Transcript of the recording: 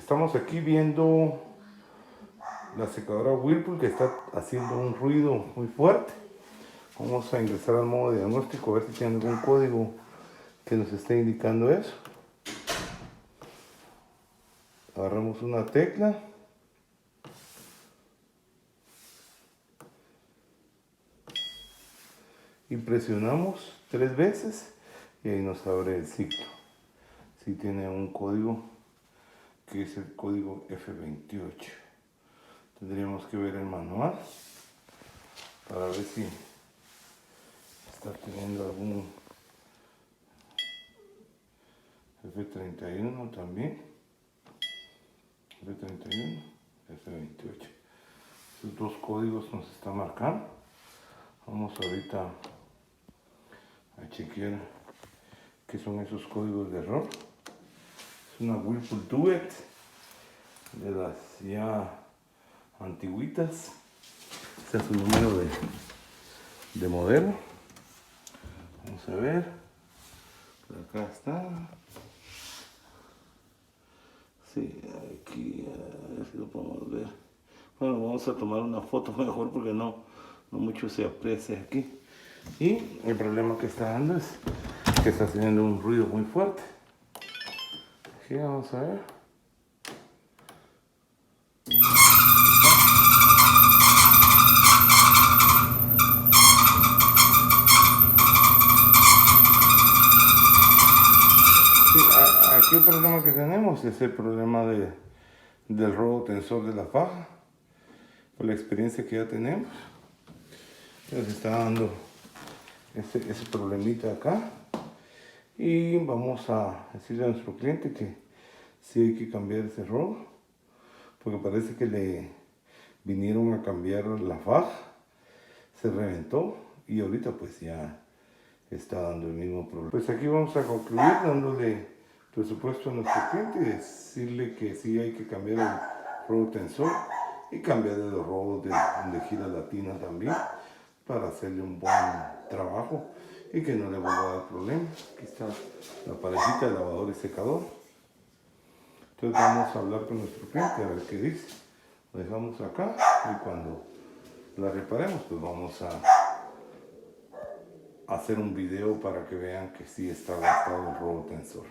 Estamos aquí viendo la secadora Whirlpool que está haciendo un ruido muy fuerte. Vamos a ingresar al modo de diagnóstico a ver si tiene algún código que nos esté indicando eso. Agarramos una tecla y presionamos 3 veces y ahí nos abre el ciclo. Si tiene un código que es el código F28. Tendríamos que ver el manual para ver si está teniendo algún F31 también. F31, F28. Esos dos códigos nos están marcando. Vamos ahorita a chequear qué son esos códigos de error. Es una Whirlpool Duet de las ya antiguitas. Este es su número de modelo. Vamos a ver. Por acá está. Sí, aquí, a ver si lo podemos ver. Bueno, vamos a tomar una foto mejor porque no mucho se aprecia aquí. Y el problema que está dando es que está haciendo un ruido muy fuerte. Aquí vamos a ver. Sí, aquí el problema que tenemos es el problema del robo tensor de la faja. Por la experiencia que ya tenemos, nos está dando ese problemita acá. Y vamos a decirle a nuestro cliente que sí hay que cambiar ese robo, porque parece que le vinieron a cambiar la faja, se reventó y ahorita pues ya está dando el mismo problema. Pues aquí vamos a concluir dándole presupuesto a nuestro cliente y decirle que sí hay que cambiar el robo tensor y cambiar de los robos de gira latina también para hacerle un buen trabajo y que no le vuelva a dar problemas. Aquí está la parejita de lavador y secador. Entonces vamos a hablar con nuestro cliente a ver qué dice. Lo dejamos acá y cuando la reparemos pues vamos a hacer un video para que vean que sí está gastado el robo tensor.